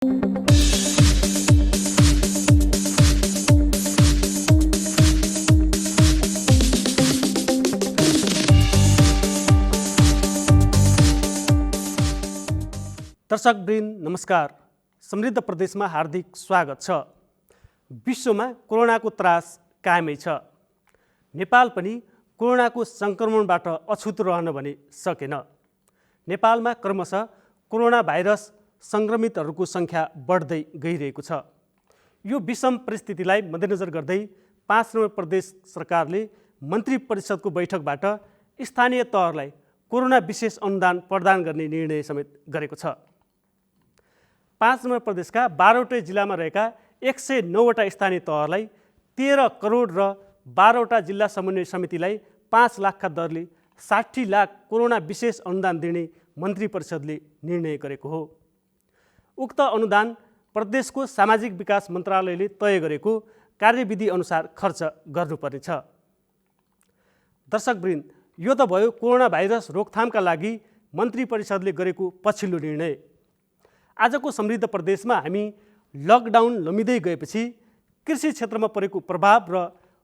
दर्शकवृन्द नमस्कार। समृद्ध प्रदेशमा हार्दिक स्वागत छ। विश्वमा कोरोनाको त्रास कायमै छ। नेपाल पनि कोरोनाको सङ्क्रमणबाट अछुतो रहन भने सकेन। नेपालमा क्रमशः कोरोना भाइरस सङ्क्रमितहरूको सङ्ख्या बढ्दै गइरहेको छ। यो विषम परिस्थितिलाई मध्यनजर गर्दै 5 नम्बर प्रदेश सरकारले मन्त्री परिषदको बैठकबाट स्थानीय तहलाई कोरोना विशेष अनुदान प्रदान गर्ने निर्णय समेत गरेको छ। 5 नम्बर प्रदेशका 12वटै जिल्लामा रहेका 109वटा स्थानीय तहलाई 13 करोड र 12वटा जिल्ला समन्वय समितिलाई 5 लाखका दरले 60 लाख कोरोना विशेष अनुदान दिने मन्त्री परिषदले निर्णय गरेको हो। उक्त अनुदान प्रदेशको सामाजिक विकास मन्त्रालयले तय गरेको कार्यविधि अनुसार खर्च गर्नुपर्नेछ। दर्शकवृन्द, यो त भयो कोरोना भाइरस रोकथामका लागि मन्त्री परिषदले गरेको पछिल्लो निर्णय। आजको समृद्ध प्रदेशमा हामी लकडाउन लमिँदै गएपछि कृषि क्षेत्रमा परेको प्रभाव र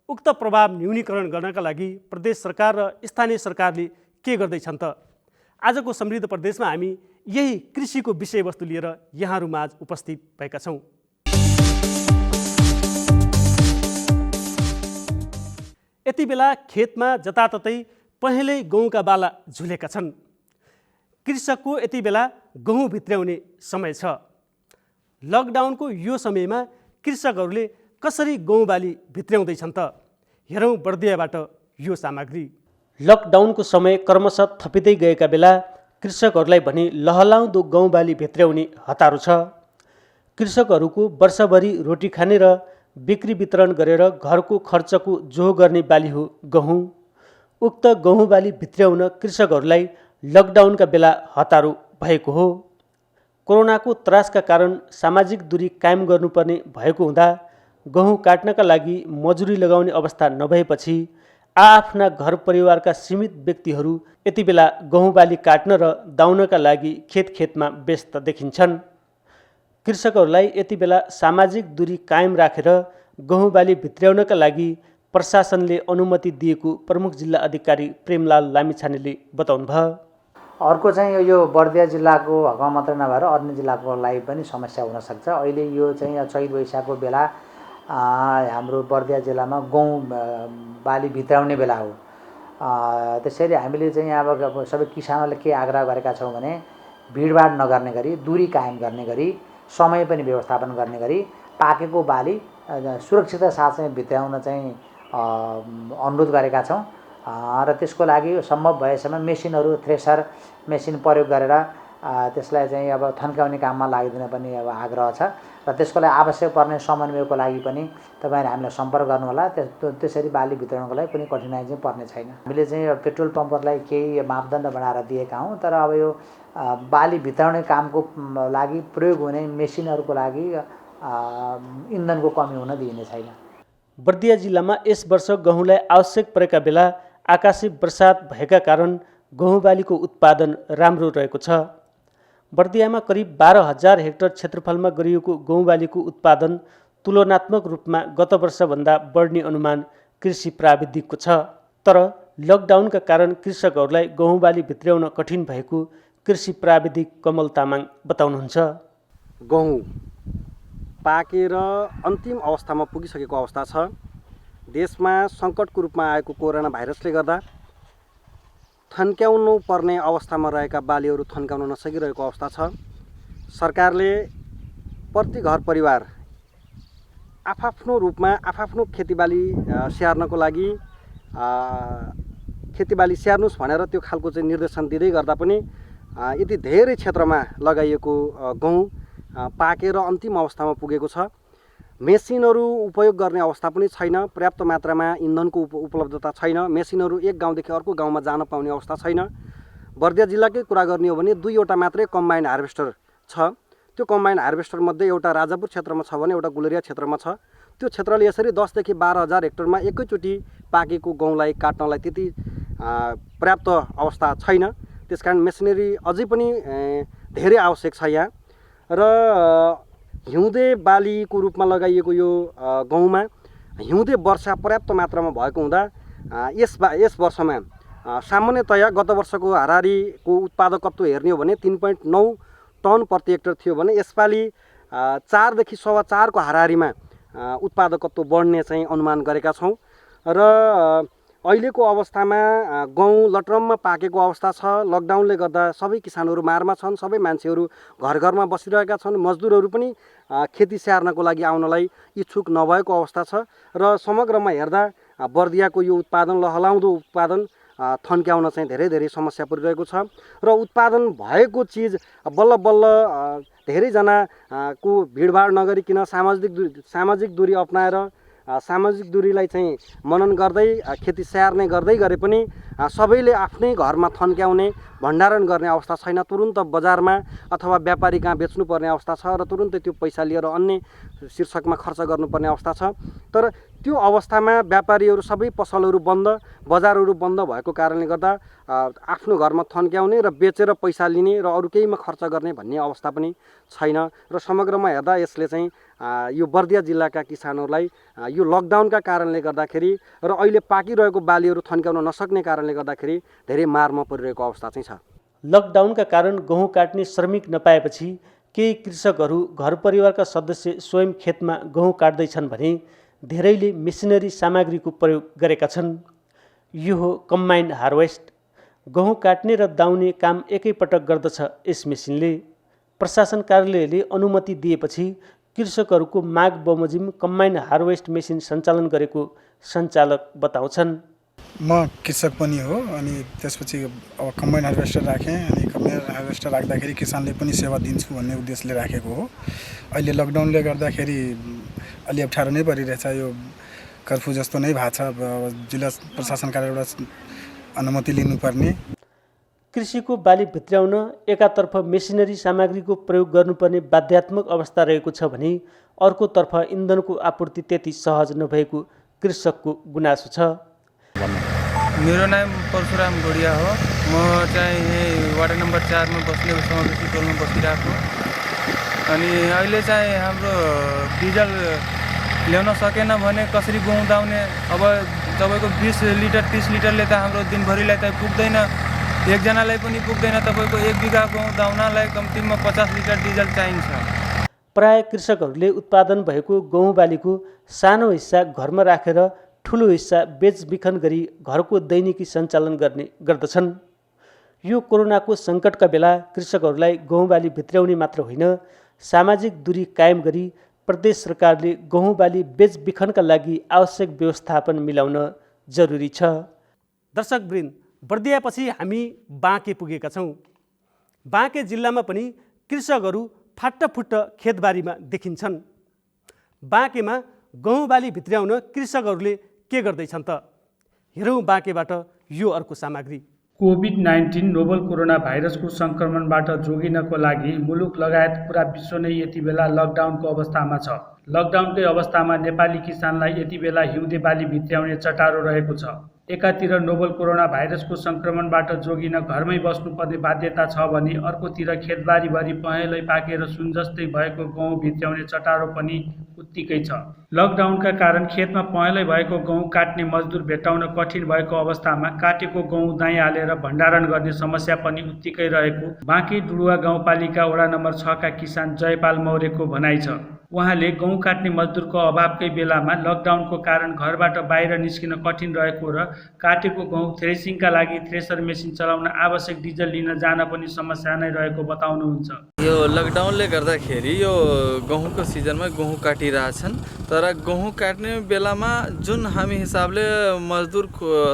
उक्त प्रभाव न्यूनीकरण गर्नका लागि प्रदेश सरकार र स्थानीय सरकारले के गर्दैछन् त? आजको समृद्ध प्रदेशमा हामी यही कृषिको विषयवस्तु लिएर यहाँहरूमाझ उपस्थित भएका छौँ। यति बेला खेतमा जताततै पहेँलै गहुँका बाला झुलेका छन्। कृषकको यति बेला गहुँ भित्र्याउने समय छ। लकडाउनको यो समयमा कृषकहरूले कसरी गहुँ बाली भित्र्याउँदैछन् त? हेरौँ बर्दियाबाट यो सामग्री। लकडाउनको समय क्रमशः थपिँदै गएका बेला कृषकहरूलाई भने लहलाउँदो गहुँ बाली भित्र्याउने हतारो छ। कृषकहरूको वर्षभरि रोटी खाने र बिक्री वितरण गरेर घरको खर्चको जोह गर्ने बाली हो गहुँ। उक्त गहुँ बाली भित्र्याउन कृषकहरूलाई लकडाउनका बेला हतारो भएको हो। कोरोनाको त्रासका कारण सामाजिक दूरी कायम गर्नुपर्ने भएको हुँदा गहुँ काट्नका लागि मजुरी लगाउने अवस्था नभएपछि आआफ्ना घर परिवारका सीमित व्यक्तिहरू यति बेला गहुँ बाली काट्न र दाउनका लागि खेतमा व्यस्त देखिन्छन्। कृषकहरूलाई यति बेला सामाजिक दूरी कायम राखेर गहुँ बाली भित्र्याउनका लागि प्रशासनले अनुमति दिएको प्रमुख जिल्ला अधिकारी प्रेमलाल लामिछानेले बताउनुभयो। अर्को चाहिँ यो बर्दिया जिल्लाको हकमा मात्र नभएर अन्य जिल्लाको लागि पनि समस्या हुनसक्छ। अहिले यो चाहिँ चैत वैशाखको बेला हाम्रो बर्दिया जिल्लामा गहुँ बाली भित्र्याउने बेला हो। त्यसैले हामीले चाहिँ अब सबै किसानहरूले के आग्रह गरेका छौँ भने भिडभाड नगर्ने गरी, दूरी कायम गर्ने गरी, समय पनि व्यवस्थापन गर्ने गरी पाकेको बाली सुरक्षितता साथ चाहिँ भित्र्याउन चाहिँ अनुरोध गरेका छौँ। र त्यसको लागि सम्भव भएसम्म मेसिनहरू, थ्रेसर मेसिन प्रयोग गरेर त्यसलाई चाहिँ अब थन्काउने काममा लागिदिन पनि अब आग्रह छ। र त्यसको लागि आवश्यक पर्ने समन्वयको लागि पनि तपाईँहरू हामीलाई सम्पर्क गर्नुहोला। त्यसरी बाली भित्राउनको लागि कुनै कठिनाइ चाहिँ पर्ने छैन। हामीले चाहिँ पेट्रोल पम्पहरूलाई केही मापदण्ड बनाएर दिएका हौँ, तर अब यो बाली भित्राउने कामको लागि प्रयोग हुने मेसिनहरूको लागि इन्धनको कमी हुन दिइने छैन। बर्दिया जिल्लामा यस वर्ष गहुँलाई आवश्यक परेका बेला आकाशी वर्षात भएका कारण गहुँ बालीको उत्पादन राम्रो रहेको छ। बर्दियामा करिब 12,000 हेक्टर क्षेत्रफलमा गरिएको गहुँ बालीको उत्पादन तुलनात्मक रूपमा गत वर्षभन्दा बढ्ने अनुमान कृषि प्राविधिकको छ। तर लकडाउनका कारण कृषकहरूलाई गहुँ बाली भित्र्याउन कठिन भएको कृषि प्राविधिक कमल तामाङ बताउनुहुन्छ। गहुँ पाकेर अन्तिम अवस्थामा पुगिसकेको अवस्था छ। देशमा सङ्कटको रूपमा आएको कोरोना भाइरसले गर्दा थन्क्याउनु पर्ने अवस्थामा रहेका बालीहरू थन्काउन नसकिरहेको अवस्था छ। सरकारले प्रति घर परिवार आफआफ्नो रूपमा आफआफ्नो खेतीबाली स्याहार्नको लागि खेतीबाली स्याहार्नुहोस् भनेर त्यो खालको चाहिँ निर्देशन दिँदै गर्दा पनि यति धेरै क्षेत्रमा लगाइएको गहुँ पाकेर अन्तिम अवस्थामा पुगेको छ। मेसिनहरू उपयोग गर्ने अवस्था पनि छैन। पर्याप्त मात्रामा इन्धनको उपलब्धता छैन। मेसिनहरू एक गाउँदेखि अर्को गाउँमा जान पाउने अवस्था छैन। बर्दिया जिल्लाकै कुरा गर्ने हो भने 2वटा मात्रै कम्बाइन्ड हार्भेस्टर छ। त्यो कम्बाइन्ड हार्भेस्टर मध्ये एउटा राजापुर क्षेत्रमा छ भने एउटा गुलेरिया क्षेत्रमा छ। त्यो क्षेत्रले यसरी 10,000 देखि 12,000 हेक्टरमा एकैचोटि पाकेको गहुँलाई काट्नलाई त्यति पर्याप्त अवस्था छैन। त्यसकारण मेसिनरी अझै पनि धेरै आवश्यक छ यहाँ। र हिउँदे बालीको रूपमा लगाइएको यो गहुँमा हिउँदे वर्षा पर्याप्त मात्रामा भएको हुँदा यस वर्षमा सामान्यतया गत वर्षको हाराहारीको उत्पादकत्व हेर्ने हो भने 3.9 टन प्रति हेक्टर थियो भने यसपालि 4 देखि 4.25 को हाराहारीमा उत्पादकत्व बढ्ने चाहिँ अनुमान गरेका छौँ र अहिलेको अवस्थामा गहुँ लटरममा पाकेको अवस्था छ। लकडाउनले गर्दा सबै किसानहरू मारमा छन्, सबै मान्छेहरू घर घरमा बसिरहेका छन्, मजदुरहरू पनि खेती स्याहार्नको लागि आउनलाई इच्छुक नभएको अवस्था छ र समग्रमा हेर्दा बर्दियाको यो उत्पादन लहलाउँदो उत्पादन थन्क्याउन चाहिँ धेरै समस्या परिरहेको छ र उत्पादन भएको चिज बल्ल बल्ल धेरैजनाको भिडभाड नगरिकन सामाजिक दूरी अपनाएर सामाजिक दूरीलाई चाहिँ मनन गर्दै खेती स्याहार्ने गर्दै गरे पनि सबैले आफ्नै घरमा थन्क्याउने भण्डारण गर्ने अवस्था छैन। तुरुन्त बजारमा अथवा व्यापारी कहाँ बेच्नुपर्ने अवस्था छ र तुरुन्तै त्यो पैसा लिएर अन्य शीर्षकमा खर्च गर्नुपर्ने अवस्था छ। तर त्यो अवस्थामा व्यापारीहरू सबै पसलहरू बन्द, बजारहरू बन्द भएको कारणले गर्दा आफ्नो घरमा थन्क्याउने र बेचेर पैसा लिने र अरू केहीमा खर्च गर्ने भन्ने अवस्था पनि छैन र समग्रमा हेर्दा यसले चाहिँ यो बर्दिया जिल्लाका किसानहरूलाई यो लकडाउनका कारणले गर्दाखेरि र अहिले पाकिरहेको बालीहरू थन्क्याउन नसक्ने कारणले गर्दाखेरि धेरै मारमा परिरहेको अवस्था चाहिँ छ। लकडाउनका कारण गहुँ काट्ने श्रमिक नपाएपछि केही कृषकहरू घर परिवारका सदस्य स्वयं खेतमा गहुँ काट्दैछन् भने धेरैले मेसिनरी सामग्रीको प्रयोग गरेका छन्। यो हो कम्बाइन्ड हार्वेस्ट। गहुँ काट्ने र दाउने काम एकैपटक गर्दछ यस मेसिनले। प्रशासन कार्यालयले अनुमति दिएपछि कृषकहरूको माग बमोजिम कम्बाइन्ड हार्वेस्ट मेसिन सञ्चालन गरेको सञ्चालक बताउँछन्। म कृषक पनि हो अनि त्यसपछि अब कम्बाइन हार्वेस्टर राखेँ अनि कम्बाइन हार्वेस्टर राख्दाखेरि किसानले पनि सेवा दिन्छु भन्ने उद्देश्यले राखेको हो। अहिले लकडाउनले गर्दाखेरि अलि अप्ठ्यारो नै परिरहेछ। यो कर्फ्यू जस्तो नै भएको छ। अब जिल्ला प्रशासन कार्यालयबाट अनुमति लिनुपर्ने। कृषिको बाली भित्र्याउन एकातर्फ मेसिनरी सामग्रीको प्रयोग गर्नुपर्ने बाध्यात्मक अवस्था रहेको छ भने अर्कोतर्फ इन्धनको आपूर्ति त्यति सहज नभएको कृषकको गुनासो छ। मेरो नाम परशुराम गोडिया हो। म चाहिँ वार्ड नम्बर 4 मा बस्ने समावेशी टोलमा बसिरहेको अनि अहिले चाहिँ हाम्रो डिजल ल्याउन सकेन भने कसरी गहुँ दाउने। अब तपाईँको 20 लिटर 30 लिटरले त हाम्रो दिनभरिलाई त पुग्दैन, एकजनालाई पनि पुग्दैन। तपाईँको 1 बिघा गहुँ दाउनलाई कम्तीमा 50 लिटर डिजल चाहिन्छ। प्राय कृषकहरूले उत्पादन भएको गहुँ बालीको सानो हिस्सा घरमा राखेर ठुलो हिस्सा बेचबिखन गरी घरको दैनिकी सञ्चालन गर्ने गर्दछन्। यो कोरोनाको सङ्कटका बेला कृषकहरूलाई गहुँ बाली भित्र्याउने मात्र होइन, सामाजिक दूरी कायम गरी प्रदेश सरकारले गहुँ बाली बेचबिखनका लागि आवश्यक व्यवस्थापन मिलाउन जरुरी छ। दर्शकवृन्द, बर्दियापछि हामी बाँके पुगेका छौँ। बाँके जिल्लामा पनि कृषकहरू फाट्टफुट्ट खेतबारीमा देखिन्छन्। बाँकेमा गहुँ बाली भित्र्याउन कृषकहरूले के गर्दैछन् त? हेरौँ बाँकेबाट यो अर्को सामग्री। कोभिड-19 नोभल कोरोना भाइरसको सङ्क्रमणबाट जोगिनको लागि मुलुक लगायत पुरा विश्व नै यति बेला लकडाउनको अवस्थामा छ। लकडाउनकै अवस्थामा नेपाली किसानलाई यति बेला हिउँदे बाली भित्र्याउने चटारो रहेको छ। एकातिर नोभल कोरोना भाइरसको सङ्क्रमणबाट जोगिन घरमै बस्नुपर्ने बाध्यता छ भने अर्कोतिर खेतबारीभरि पहेँलै पाकेर सुन जस्तै भएको गहुँ भित्र्याउने चटारो पनि उत्तिकै छ। लकडाउनका कारण खेतमा पहेँलै भएको गहुँ काट्ने मजदुर भेट्टाउन कठिन भएको अवस्थामा काटेको गहुँ दाइँ हालेर भण्डारण गर्ने समस्या पनि उत्तिकै रहेको बाँके डुडुवा गाउँपालिका वडा नम्बर 6 का किसान जयपाल मौर्यको भनाइ छ। उहाँले गहुँ काट्ने मजदुरको अभावकै बेलामा लकडाउनको कारण घरबाट बाहिर निस्किन कठिन रहेको र काटेको गहुँ थ्रेसिङका लागि थ्रेसर मेसिन चलाउन आवश्यक डिजल लिन जान पनि समस्या नै रहेको बताउनुहुन्छ। यो लकडाउनले गर्दाखेरि यो गहुँको सिजनमा गहुँ काटिरहेछन्, तर गहुँ काट्ने बेलामा जुन हामी हिसाबले मजदुर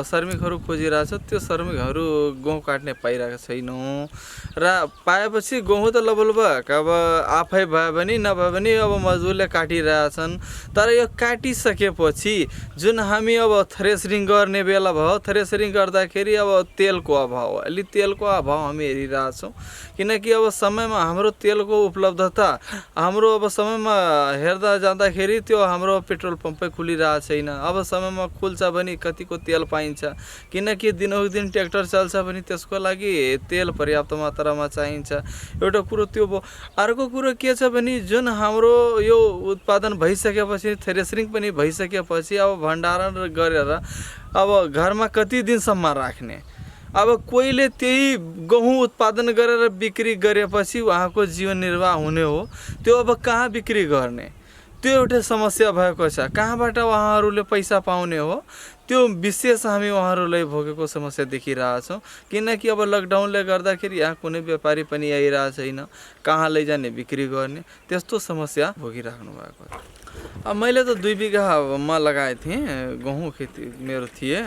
श्रमिकहरू खोजिरहेछ त्यो श्रमिकहरू गहुँ काट्ने पाइरहेको छैनौँ र पाएपछि गहुँ त लबलब अब आफै भए पनि नभए पनि अब मजदुरले काटिरहेछन्। तर यो काटिसकेपछि जुन हामी अब थ्रेसरिङ गर्ने बेला भयो, थ्रेसरिङ गर्दाखेरि अब तेलको अभाव, अलि तेलको अभाव हामी हेरिरहेछौँ। किनकि अब समयमा हाम्रो तेलको उपलब्धता हाम्रो अब समयमा हेर्दा जाँदाखेरि त्यो हाम्रो पेट्रोल पम्पै खुलिरहेको छैन। अब समयमा खुल्छ भने कतिको तेल पाइन्छ, किनकि दिनौँ दिन ट्र्याक्टर चल्छ भने त्यसको लागि तेल पर्याप्त मात्रामा चाहिन्छ। एउटा कुरो त्यो भयो। अर्को कुरो के छ भने जुन हाम्रो यो उत्पादन भइसकेपछि थ्रेसरिङ पनि भइसकेपछि अब भण्डारण गरेर अब घरमा कति दिनसम्म राख्ने। अब कोहीले त्यही गहुँ उत्पादन गरेर बिक्री गरेपछि उहाँको जीवन निर्वाह हुने हो, त्यो अब कहाँ बिक्री गर्ने, त्यो एउटा समस्या भएको छ। कहाँबाट उहाँहरूले पैसा पाउने हो, त्यो विशेष हामी उहाँहरूलाई भोगेको समस्या देखिरहेछौँ। किनकि अब लकडाउनले गर्दाखेरि यहाँ कुनै व्यापारी पनि आइरहेको छैन, कहाँ लैजाने बिक्री गर्ने, त्यस्तो समस्या भोगिराख्नु भएको छ। अब मैले त 2 बिघामा लगाएको थिएँ गहुँ खेती मेरो थिए।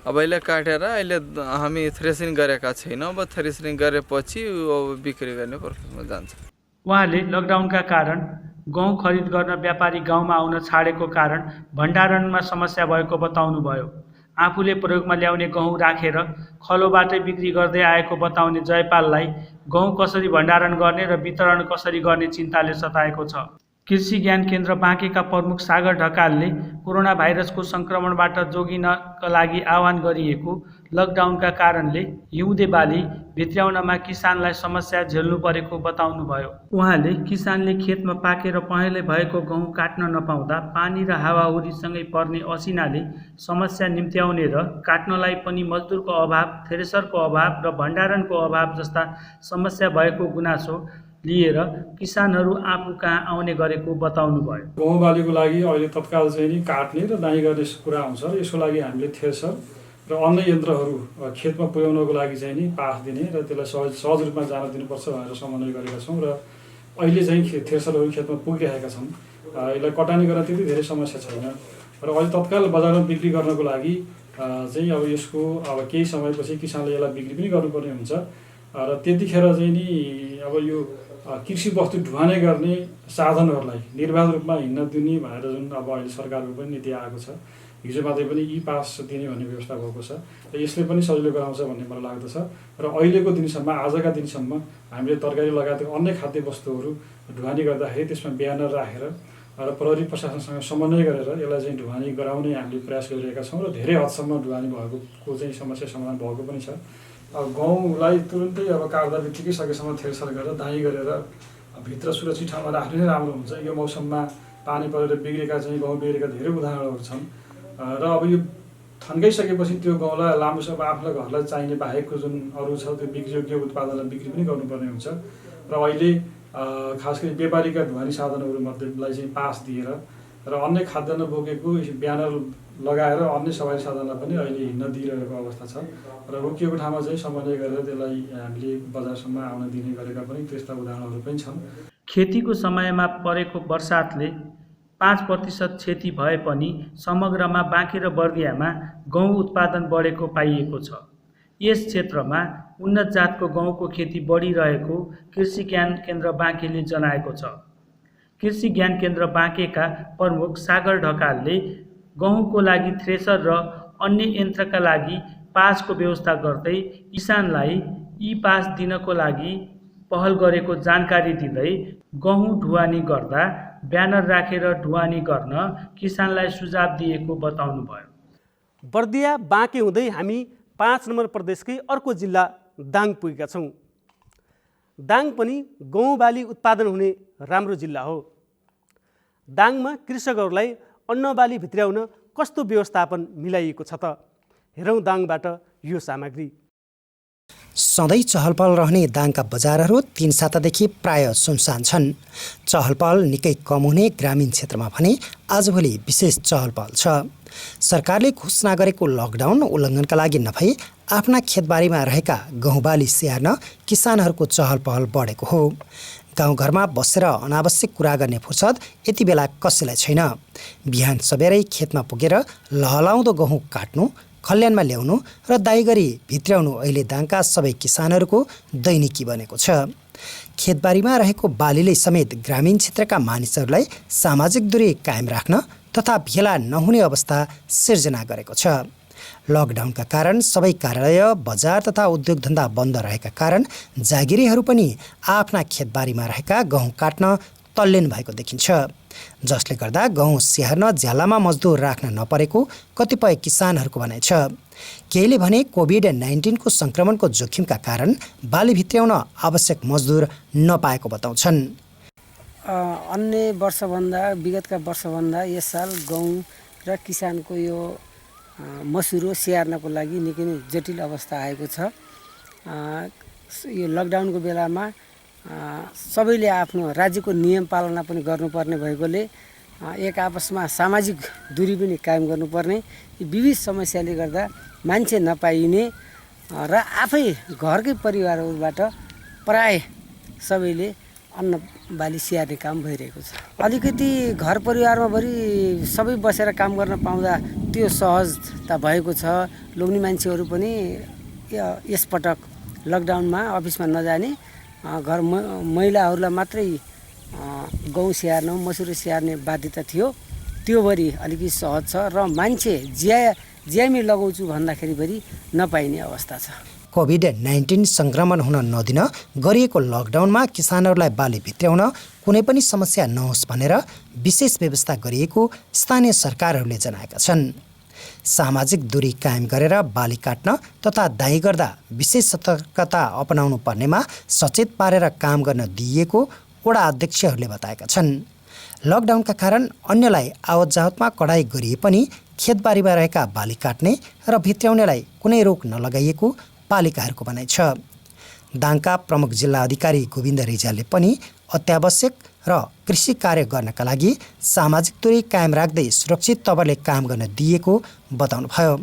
अब अहिले काटेर अहिले हामी थ्रेसिङ गरेका छैनौँ। अब थ्रेसिङ गरेपछि अब बिक्री गर्ने प्रोसेसमा जान्छ। उहाँले लकडाउनका कारण गहुँ खरिद गर्न व्यापारी गाउँमा आउन छाडेको कारण भण्डारणमा समस्या भएको बताउनुभयो। आफूले प्रयोगमा ल्याउने गहुँ राखेर खलोबाटै बिक्री गर्दै आएको बताउने जयपाललाई गहुँ कसरी भण्डारण गर्ने र वितरण कसरी गर्ने चिन्ताले सताएको छ। कृषि ज्ञान केन्द्र बाँकेका प्रमुख सागर ढकालले कोरोना भाइरसको सङ्क्रमणबाट जोगिनका लागि आह्वान गरिएको लकडाउनका कारणले हिउँदे बाली भित्र्याउनमा किसानलाई समस्या झेल्नु परेको बताउनुभयो। उहाँले किसानले खेतमा पाकेर पहेँलो भएको गहुँ काट्न नपाउँदा पानी र हावाहुरीसँगै पर्ने असिनाले समस्या निम्त्याउने र काट्नलाई पनि मजदुरको अभाव, थ्रेसरको अभाव र भण्डारणको अभाव जस्ता समस्या भएको गुनासो लिएर किसानहरू आफू कहाँ आउने गरेको बताउनुभयो। गहुँ बालीको लागि अहिले तत्काल चाहिँ नि काट्ने र दाइँ गर्ने कुरा आउँछ र यसको लागि हामीले थ्रेसर र अन्य यन्त्रहरू खेतमा पुर्याउनको लागि चाहिँ नि पास दिने र त्यसलाई सहज रूपमा जान दिनुपर्छ भनेर समन्वय गरेका छौँ। र अहिले चाहिँ थ्रेसरहरू खेतमा पुगिरहेका छन्। यसलाई कटानी गर्न त्यति धेरै समस्या छैन र अहिले तत्काल बजारमा बिक्री गर्नको लागि चाहिँ अब यसको अब केही समयपछि किसानले यसलाई बिक्री पनि गर्नुपर्ने हुन्छ र त्यतिखेर चाहिँ नि अब यो कृषि वस्तु ढुवानी गर्ने साधनहरूलाई निर्बाध रूपमा हिँड्न दिने भनेर जुन अब अहिले सरकारको पनि नीति आएको छ, हिजो मात्रै पनि ई पास दिने भन्ने व्यवस्था भएको छ र यसले पनि सजिलो गराउँछ भन्ने मलाई लाग्दछ। र अहिलेको दिनसम्म, आजका दिनसम्म हामीले तरकारी लगायतका अन्य खाद्य वस्तुहरू ढुवानी गर्दाखेरि त्यसमा ब्यानर राखेर र प्रहरी प्रशासनसँग समन्वय गरेर यसलाई चाहिँ ढुवानी गराउने हामीले प्रयास गरिरहेका छौँ र धेरै हदसम्म ढुवानी भएको चाहिँ समस्या समाधान भएको पनि छ। अब गहुँलाई तुरुन्तै अब काट्दा बित्तिकै सकेसम्म थ्रेसर गरेर दाइँ गरेर भित्र सुरक्षित ठाउँमा राख्ने नै राम्रो हुन्छ। यो मौसममा पानी परेर बिग्रेका चाहिँ गहुँ बिग्रेका धेरै उदाहरणहरू छन् र अब यो थन्काइसकेपछि त्यो गहुँलाई लामो समय आफूलाई घरलाई चाहिने बाहेकको जुन अरू छ त्यो बिक्रीयोग्य उत्पादनलाई बिक्री पनि गर्नुपर्ने हुन्छ। र अहिले खास गरी व्यापारीका ढुवानी साधनहरूमध्येलाई चाहिँ पास दिएर र अन्य खाद्यान्न बोकेको ब्यानर लगाएर अन्य सवारी साधनलाई पनि अहिले हिँड्न दिइरहेको अवस्था छ र रोकिएको ठाउँमा चाहिँ समन्वय गरेर त्यसलाई हामीले बजारसम्म आउन दिने गरेका पनि त्यस्ता उदाहरणहरू पनि छन्। खेतीको समयमा परेको वर्षातले 5% क्षति भए पनि समग्रमा बाँके र बर्दियामा गहुँ उत्पादन बढेको पाइएको छ। यस क्षेत्रमा उन्नत जातको गहुँको खेती बढिरहेको कृषि ज्ञान केन्द्र बाँकेले जनाएको छ। कृषि ज्ञान केन्द्र बाँकेका प्रमुख सागर ढकालले गहुँको लागि थ्रेसर र अन्य यन्त्रका लागि पासको व्यवस्था गर्दै किसानलाई ई पास दिनको लागि पहल गरेको जानकारी दिँदै गहुँ ढुवानी गर्दा ब्यानर राखेर ढुवानी गर्न किसानलाई सुझाव दिएको बताउनुभयो। बर्दिया बाँके हुँदै हामी 5 नम्बर प्रदेशकै अर्को जिल्ला दाङ पुगेका छौँ। दाङ पनि गहुँ बाली उत्पादन हुने राम्रो जिल्ला हो। दाङमा कृषकहरूलाई अन्न बाली भित्र्याउन कस्तो व्यवस्थापन मिलाइएको छ त? हेरौँ दाङबाट यो सामग्री। सधैँ चहलपहल रहने दाङका बजारहरू 3 सातादेखि प्राय सुनसान छन्। चहलपहल निकै कम हुने ग्रामीण क्षेत्रमा भने आजभोलि विशेष चहलपहल छ। सरकारले घोषणा गरेको लकडाउन उल्लङ्घनका लागि नभई आफ्ना खेतबारीमा रहेका गहुँ बाली स्याहार्न किसानहरूको चहलपहल बढेको हो। गाउँघरमा बसेर अनावश्यक कुरा गर्ने फुर्सद यति बेला कसैलाई छैन। बिहान सबेरै खेतमा पुगेर लहलाउँदो गहुँ काट्नु, खल्यानमा ल्याउनु र दाइँ गरी भित्र्याउनु अहिले दाङका सबै किसानहरूको दैनिकी बनेको छ। खेतबारीमा रहेको बालीले समेत ग्रामीण क्षेत्रका मानिसहरूलाई सामाजिक दूरी कायम राख्न तथा भेला नहुने अवस्था सिर्जना गरेको छ। लकडाउनका कारण सबै कार्यालय, बजार तथा उद्योग धन्दा बन्द रहेका कारण जागिरीहरू पनि आफ्ना खेतबारीमा रहेका गहुँ काट्न तल्लीन भएको देखिन्छ, जसले गर्दा गहुँ स्याहार्न झ्यालामा मजदुर राख्न नपरेको कतिपय किसानहरूको भनाइ छ। केहीले भने कोभिड-19 को सङ्क्रमणको जोखिमका कारण बाली भित्र्याउन आवश्यक मजदुर नपाएको बताउँछन्। अन्य वर्षभन्दा विगतका वर्षभन्दा यस साल गहुँ र किसानको यो मसुरो स्याहार्नको लागि निकै नै जटिल अवस्था आएको छ। यो लकडाउनको बेलामा सबैले आफ्नो राज्यको नियम पालना पनि गर्नुपर्ने भएकोले एक आपसमा सामाजिक दूरी पनि कायम गर्नुपर्ने विविध समस्याले गर्दा मान्छे नपाइने र आफै घरकै परिवारहरूबाट प्राय सबैले अन्न बाली स्याहार्ने काम भइरहेको छ। अलिकति घर परिवारमा भरि सबै बसेर काम गर्न पाउँदा त्यो सहजता भएको छ। लोग्ने मान्छेहरू पनि यसपटक लकडाउनमा अफिसमा नजाने घर महिलाहरूलाई मात्रै गहुँ स्याहार्न मसुरो स्याहार्ने बाध्यता थियो। त्यो भरि अलिकति सहज छ र मान्छे ज्यामी लगाउँछु भन्दाखेरि भरि नपाइने अवस्था छ। कोभिड-19 सङ्क्रमण हुन नदिन गरिएको लकडाउनमा किसानहरूलाई बाली भित्र्याउन कुनै पनि समस्या नहोस् भनेर विशेष व्यवस्था गरिएको स्थानीय सरकारहरूले जनाएका छन्। सामाजिक दूरी कायम गरेर बाली काट्न तथा दाइँ गर्दा विशेष सतर्कता अपनाउनु पर्नेमा सचेत पारेर काम गर्न दिइएको वडा अध्यक्षहरूले बताएका छन्। लकडाउनका कारण अन्यलाई आवत जावतमा कडाई गरिए पनि खेतबारीमा रहेका बाली काट्ने र भित्र्याउनेलाई कुनै रोक नलगाइएको पालिकाहरूको भनाइ छ। दाङका प्रमुख जिल्ला अधिकारी गोविन्द रिजालले पनि अत्यावश्यक र कृषि कार्य गर्नका लागि सामाजिक दूरी कायम राख्दै सुरक्षित तवरले काम गर्न दिएको बताउनुभयो।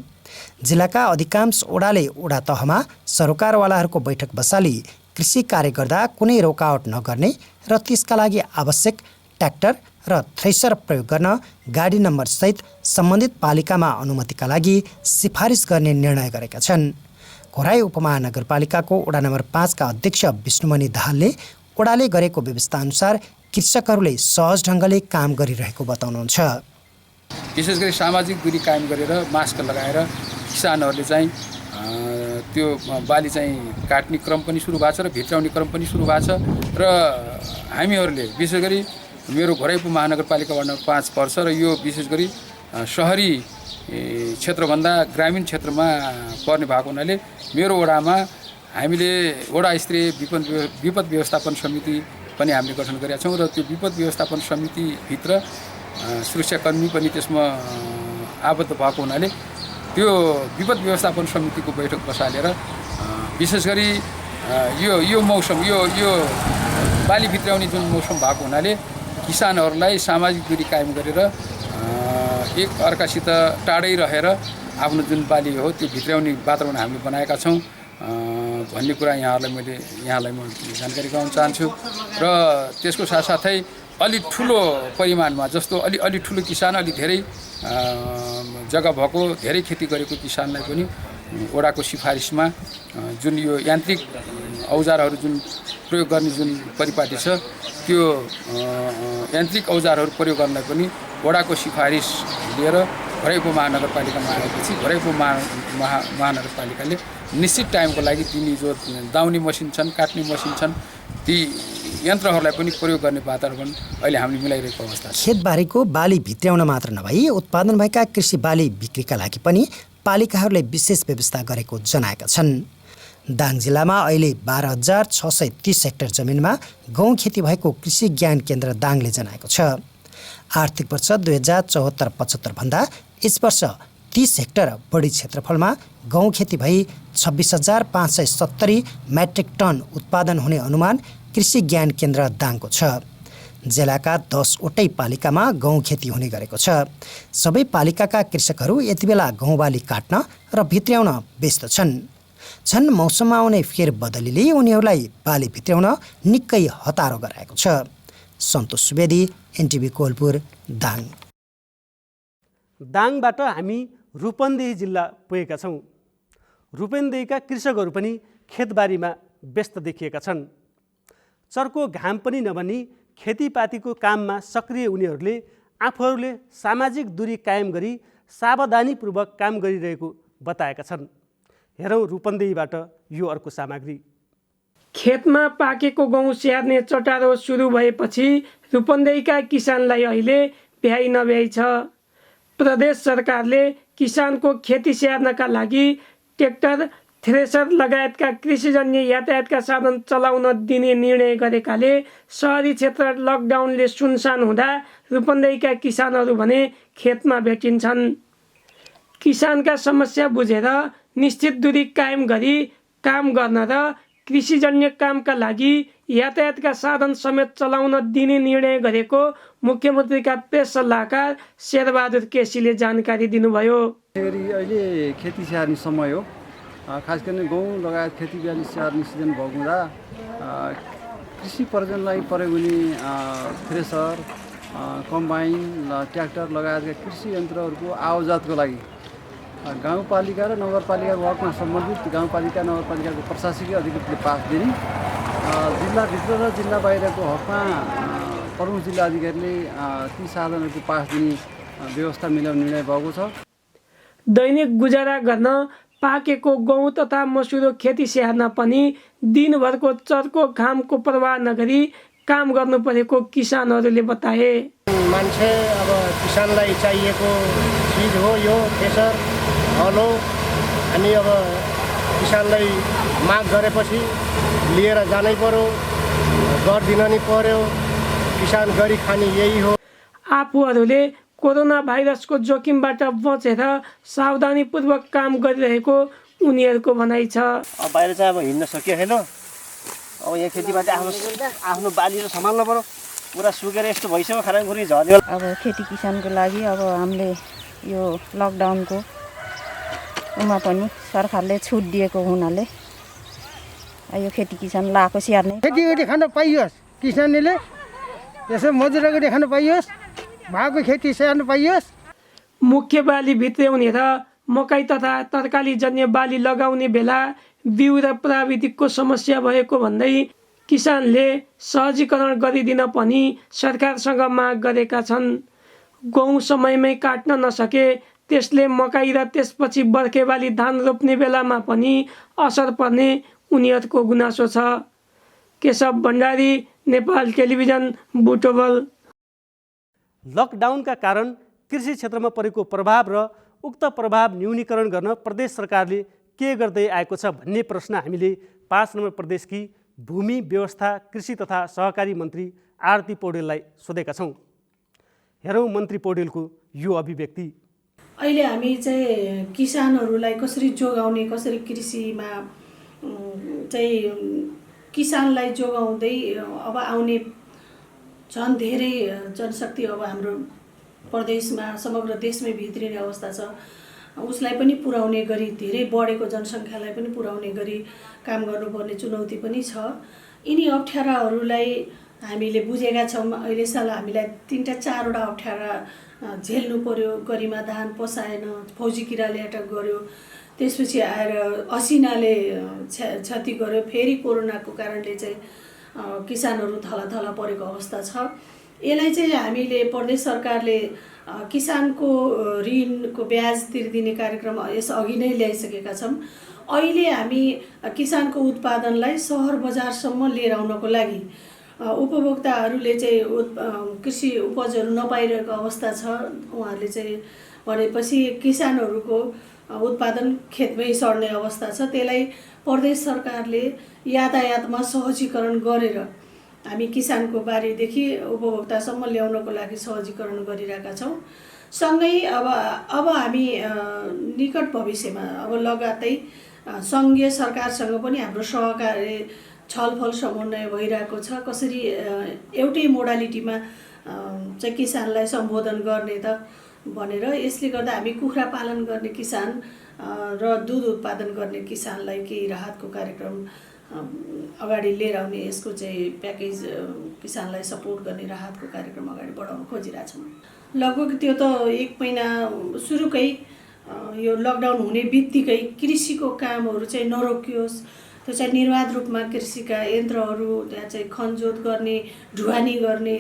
जिल्लाका अधिकांश ओडाले ओडा तहमा सरोकारवालाहरूको बैठक बसाली कृषि कार्य गर्दा कुनै रोकावट नगर्ने र त्यसका लागि आवश्यक ट्र्याक्टर र थ्रेसर प्रयोग गर्न गाडी नम्बर सहित सम्बन्धित पालिकामा अनुमतिका लागि सिफारिस गर्ने निर्णय गरेका छन्। घोराई उपमहानगरपालिकाको वडा नम्बर 5 का अध्यक्ष विष्णुमणि दाहालले वडाले गरेको व्यवस्था अनुसार कृषकहरूले सहज ढङ्गले काम गरिरहेको बताउनुहुन्छ। विशेष गरी सामाजिक दूरी कायम गरेर मास्क लगाएर किसानहरूले चाहिँ त्यो बाली चाहिँ काट्ने क्रम पनि सुरु भएको छ र भित्र्याउने क्रम पनि सुरु भएको छ र हामीहरूले विशेष गरी मेरो घोराई उपमहानगरपालिका वडा नम्बर 5 पर्छ र यो विशेष गरी सहरी क्षेत्रभन्दा ग्रामीण क्षेत्रमा पर्ने भएको हुनाले मेरो वडामा हामीले वडा स्तरीय विपद व्यवस्थापन समिति पनि हामीले गठन गरेका छौँ र त्यो विपद व्यवस्थापन समितिभित्र सुरक्षाकर्मी पनि त्यसमा आबद्ध भएको हुनाले त्यो विपद व्यवस्थापन समितिको बैठक बसालेर विशेष गरी यो मौसम यो बाली भित्र्याउने जुन मौसम भएको हुनाले किसानहरूलाई सामाजिक दूरी कायम गरेर एक अर्कासित टाढै रहेर आफ्नो जुन बाली हो त्यो भित्र्याउने वातावरण हामीले बनाएका छौँ भन्ने कुरा यहाँलाई म जानकारी गराउन चाहन्छु। र त्यसको साथसाथै अलि ठुलो परिमाणमा जस्तो अलि ठुलो किसान अलि धेरै जग्गा भएको धेरै खेती गरेको किसानलाई पनि वडाको सिफारिसमा जुन यो यान्त्रिक औजारहरू जुन प्रयोग गर्ने जुन परिपाटी छ त्यो यान्त्रिक औजारहरू प्रयोग गर्नलाई पनि वडाको सिफारिस लिएर घोराई उपमहानगरपालिकामा आएपछि घोराई उपमहानगरपालिकाले निश्चित टाइमको लागि तिनी जो दाउने मसिन छन् काट्ने मसिन छन् ती यन्त्रहरूलाई पनि प्रयोग गर्ने वातावरण अहिले हामीले मिलाइरहेको अवस्था छ। खेतबारीको बाली भित्र्याउन मात्र नभई उत्पादन भएका कृषि बाली बिक्रीका लागि पनि पालिकाहरूले विशेष व्यवस्था गरेको जनाएका छन्। दाङ जिल्लामा अहिले 12,630 हेक्टर जमिनमा गहुँ खेती भएको कृषि ज्ञान केन्द्र दाङले जनाएको छ। आर्थिक वर्ष 2074-75 भन्दा यस वर्ष 30 हेक्टर बढी क्षेत्रफलमा गहुँ खेती भई 26,570 मेट्रिक टन उत्पादन हुने अनुमान कृषि ज्ञान केन्द्र दाङको छ। जिल्लाका 10वटै पालिकामा गहुँ खेती हुने गरेको छ। सबै पालिकाका कृषकहरू यति बेला गहुँ बाली काट्न र भित्र्याउन व्यस्त छन्। मौसममा आउने फेरबदलीले उनीहरूलाई बाली भित्र्याउन निकै हतारो गराएको छ। सन्तोष सुवेदी, एनटिभी कोलपुर, दाङ। दाङबाट हामी रूपन्देही जिल्ला पुगेका छौँ। रूपन्देहीका कृषकहरू पनि खेतबारीमा व्यस्त देखिएका छन्। चर्को घाम पनि नभनी खेतीपातीको काममा सक्रिय उनीहरूले आफूहरूले सामाजिक दूरी कायम गरी सावधानीपूर्वक काम गरिरहेको बताएका छन्। हेरौँ रूपन्देहीबाट यो अर्को सामग्री। खेतमा पाकेको गहुँ स्याहार्ने चटारो सुरु भएपछि रूपन्देहीका किसानलाई अहिले भ्याइ नभ्याइ छ। प्रदेश सरकारले किसानको खेती स्याहार्नका लागि ट्र्याक्टर, थ्रेसर लगायतका कृषिजन्य यातायातका साधन चलाउन दिने निर्णय गरेकाले सहरी क्षेत्र लकडाउनले सुनसान हुँदा रूपन्देहीका किसानहरू भने खेतमा भेटिन्छन्। किसानका समस्या बुझेर निश्चित दूरी कायम गरी काम गर्न र कृषिजन्य कामका लागि यातायातका साधन समेत चलाउन दिने निर्णय गरेको मुख्यमन्त्रीका प्रेस सल्लाहकार शेरबहादुर केसीले जानकारी दिनुभयो। अहिले खेती स्याहार्ने समय हो, खास गरी गहुँ लगायत खेती बाली स्याहार्ने सिजन भएको हुँदा कृषि प्रयोजनलाई प्रयोग हुने थ्रेसर, कम्बाइन, ट्र्याक्टर लगायतका कृषि यन्त्रहरूको आवाजातको लागि गाउँपालिका र नगरपालिका हकमा सम्बन्धित गाउँपालिका नगरपालिकाको प्रशासकीय अधिकृतले पास दिने, जिल्लाभित्र र जिल्ला बाहिरको हकमा प्रमुख जिल्ला अधिकारीले ती साधनहरूको पास दिने व्यवस्था मिलाउने निर्णय भएको छ। दैनिक गुजारा गर्न पाकेको गहुँ तथा मसुरो खेती स्याहार्न पनि दिनभरको चर्को घामको प्रवाह नगरी काम गर्नु परेको किसानहरूले बताए। मान्छे अब किसानलाई चाहिएको चिज हो यो थ्रेसर, हलो। हामी अब किसानलाई माग गरेपछि लिएर जानै पर्यो, गरिदिन नि पर्यो। किसान गरी खाने यही हो। आफूहरूले कोरोना भाइरसको जोखिमबाट बचेर सावधानीपूर्वक काम गरिरहेको उनीहरूको भनाइ छ। अब बाहिर चाहिँ अब हिँड्न सकिएन, अब यहाँ खेतीपाती आफ्नो बालीहरू सम्हाल्नु पर्यो। पुरा सुकेर यस्तो भइसक्यो, खानाखुरी झर्यो। अब खेती किसानको लागि अब हामीले यो लकडाउनको उमा पनि सरकारले छुट दिएको हुनाले यो खेती किसान लाएको स्याहार्ने, खेतीबारी खान पाइयोस्, किसानले यसो मजुरा गरी खान पाइयोस्, भएको खेती स्याहार्न पाइयोस्। मुख्य बाली भित्र्याउने र मकै तथा तरकारीजन्य बाली लगाउने बेला बिउ र प्राविधिकको समस्या भएको भन्दै किसानले सहजीकरण गरिदिन पनि सरकारसँग माग गरेका छन्। गहुँ समयमै काट्न नसके त्यसले मकै र त्यसपछि बर्खे बाली धान रोप्ने बेलामा पनि असर पर्ने उनीहरूको गुनासो छ। केशव भण्डारी, नेपाल टेलिभिजन, बुटवल। लकडाउनका कारण कृषि क्षेत्रमा परेको प्रभाव र उक्त प्रभाव न्यूनीकरण गर्न प्रदेश सरकारले के गर्दै आएको छ भन्ने प्रश्न हामीले 5 नम्बर प्रदेशकी भूमि व्यवस्था कृषि तथा सहकारी मन्त्री आरती पौडेललाई सोधेका छौँ। हेरौँ मन्त्री पौडेलको यो अभिव्यक्ति। अहिले हामी चाहिँ किसानहरूलाई कसरी जोगाउने, कसरी कृषिमा चाहिँ किसानलाई जोगाउँदै अब आउने झन् धेरै जनशक्ति अब हाम्रो प्रदेशमा समग्र देशमै भित्रिने अवस्था छ, उसलाई पनि पुर्याउने गरी धेरै बढेको जनसङ्ख्यालाई पनि पुर्याउने गरी काम गर्नुपर्ने चुनौती पनि छ। यिनी अप्ठ्याराहरूलाई हामीले बुझेका छौँ। अहिलेसम्म हामीलाई 3-4वटा अप्ठ्यारा झेल्नु पर्यो। गरिमा धान पसाएन, फौजी किराले अट्याक गर्यो, त्यसपछि आएर असिनाले क्षति गर्यो, फेरि कोरोनाको कारणले चाहिँ किसानहरू थला परेको अवस्था छ। यसलाई चाहिँ हामीले प्रदेश सरकारले किसानको ऋणको ब्याज तिर्दिने कार्यक्रम यस अघि नै ल्याइसकेका छौँ। अहिले हामी किसानको उत्पादनलाई सहर बजारसम्म लिएर आउनको लागि उपभोक्ताहरूले चाहिँ कृषि उपजहरू नपाइरहेको अवस्था छ। उहाँहरूले चाहिँ भनेपछि किसानहरूको उत्पादन खेतमै सड्ने अवस्था छ। त्यसलाई प्रदेश सरकारले यातायातमा सहजीकरण गरेर हामी किसानको बारीदेखि उपभोक्तासम्म ल्याउनको लागि सहजीकरण गरिरहेका छौँ। सँगै अब हामी निकट भविष्यमा अब लगातारै सङ्घीय सरकारसँग पनि हाम्रो सहकार्य छलफल समन्वय भइरहेको छ। कसरी एउटै मोडालिटीमा चाहिँ किसानलाई सम्बोधन गर्ने त भनेर, यसले गर्दा हामी कुखुरा पालन गर्ने किसान र दुध उत्पादन गर्ने किसानलाई केही राहतको कार्यक्रम अगाडि लिएर आउने, यसको चाहिँ प्याकेज किसानलाई सपोर्ट गर्ने राहतको कार्यक्रम अगाडि बढाउन खोजिरहेछौँ। लगभग त्यो त 1 महिना सुरुकै यो लकडाउन हुने बित्तिकै कृषिको कामहरू चाहिँ नरोकियोस्, त्यो चाहिँ निर्वाध रूपमा कृषिका यन्त्रहरू, त्यहाँ चाहिँ खनजोत गर्ने, ढुवानी गर्ने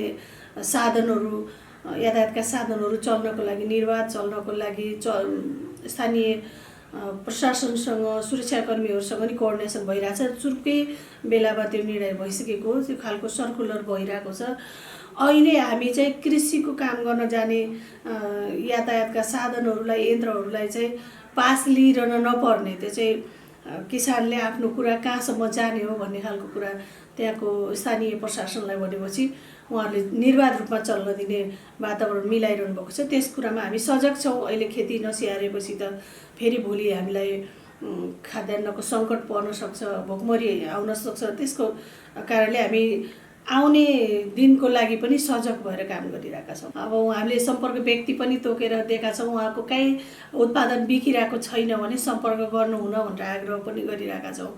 साधनहरू, यातायातका साधनहरू चल्नको लागि, निर्वाध चल्नको लागि स्थानीय प्रशासनसँग सुरक्षाकर्मीहरूसँग नि कोअर्डिनेसन भइरहेछ। चुर्कै बेलामा त्यो निर्णय भइसकेको हो, त्यो खालको सर्कुलर भइरहेको छ। अहिले हामी चाहिँ कृषिको काम गर्न जाने यातायातका साधनहरूलाई, यन्त्रहरूलाई चाहिँ पास लिइरहन नपर्ने, त्यो चाहिँ किसानले आफ्नो कुरा कहाँसम्म जाने हो भन्ने खालको कुरा त्यहाँको स्थानीय प्रशासनलाई भनेपछि उहाँहरूले निर्वाध रूपमा चल्न दिने वातावरण मिलाइरहनु भएको छ। त्यस कुरामा हामी सजग छौँ। अहिले खेती नस्याहारेपछि त फेरि भोलि हामीलाई खाद्यान्नको सङ्कट पर्न सक्छ, भोकमरी आउन सक्छ। त्यसको कारणले हामी आउने दिनको लागि पनि सजग भएर काम गरिरहेका छौँ। अब हामीले सम्पर्क व्यक्ति पनि तोकेर दिएका छौँ। उहाँको काहीँ उत्पादन बिकिरहेको छैन भने सम्पर्क गर्नुहुन भनेर आग्रह पनि गरिरहेका छौँ।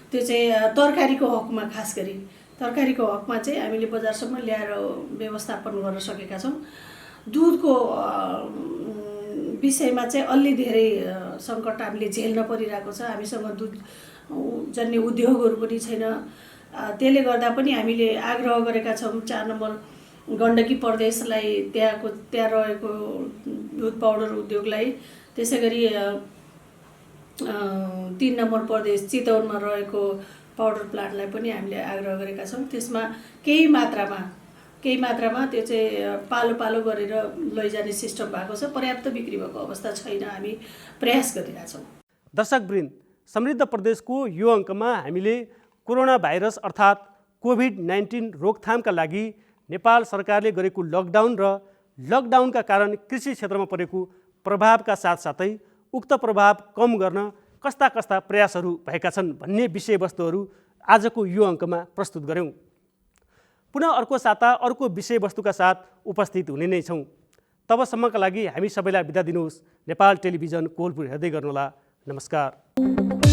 त्यो चाहिँ तरकारीको हकमा, खास गरी तरकारीको हकमा चाहिँ हामीले बजारसम्म ल्याएर व्यवस्थापन गर्न सकेका छौँ। दुधको विषयमा चाहिँ अलि धेरै सङ्कट हामीले झेल्न परिरहेको छ। हामीसँग दुध जन्य उद्योगहरू पनि छैन। त्यसले गर्दा पनि हामीले आग्रह गरेका छौँ 4 नम्बर गण्डकी प्रदेशलाई, त्यहाँ रहेको दुध पाउडर उद्योगलाई, त्यसै गरी 3 नम्बर प्रदेश चितवनमा रहेको पाउडर प्लान्टलाई पनि हामीले आग्रह गरेका छौँ। त्यसमा केही मात्रामा त्यो चाहिँ पालो पालो गरेर लैजाने सिस्टम भएको छ। पर्याप्त बिक्री भएको अवस्था छैन। हामी प्रयास गरिरहेछौँ। दर्शकवृन्द, समृद्ध प्रदेशको यो अङ्कमा हामीले कोरोना भाइरस अर्थात् कोभिड-19 रोकथामका लागि नेपाल सरकारले गरेको लकडाउन र लकडाउनका कारण कृषि क्षेत्रमा परेको प्रभावका साथसाथै उक्त प्रभाव कम गर्न कस्ता कस्ता प्रयासहरू भएका छन् भन्ने विषयवस्तुहरू आजको यो अङ्कमा प्रस्तुत गऱ्यौँ। पुनः अर्को साता अर्को विषयवस्तुका साथ उपस्थित हुने नै छौँ। तबसम्मका लागि हामी सबैलाई बिदा दिनुहोस्। नेपाल टेलिभिजन कोलपुर हेर्दै गर्नुहोला। नमस्कार।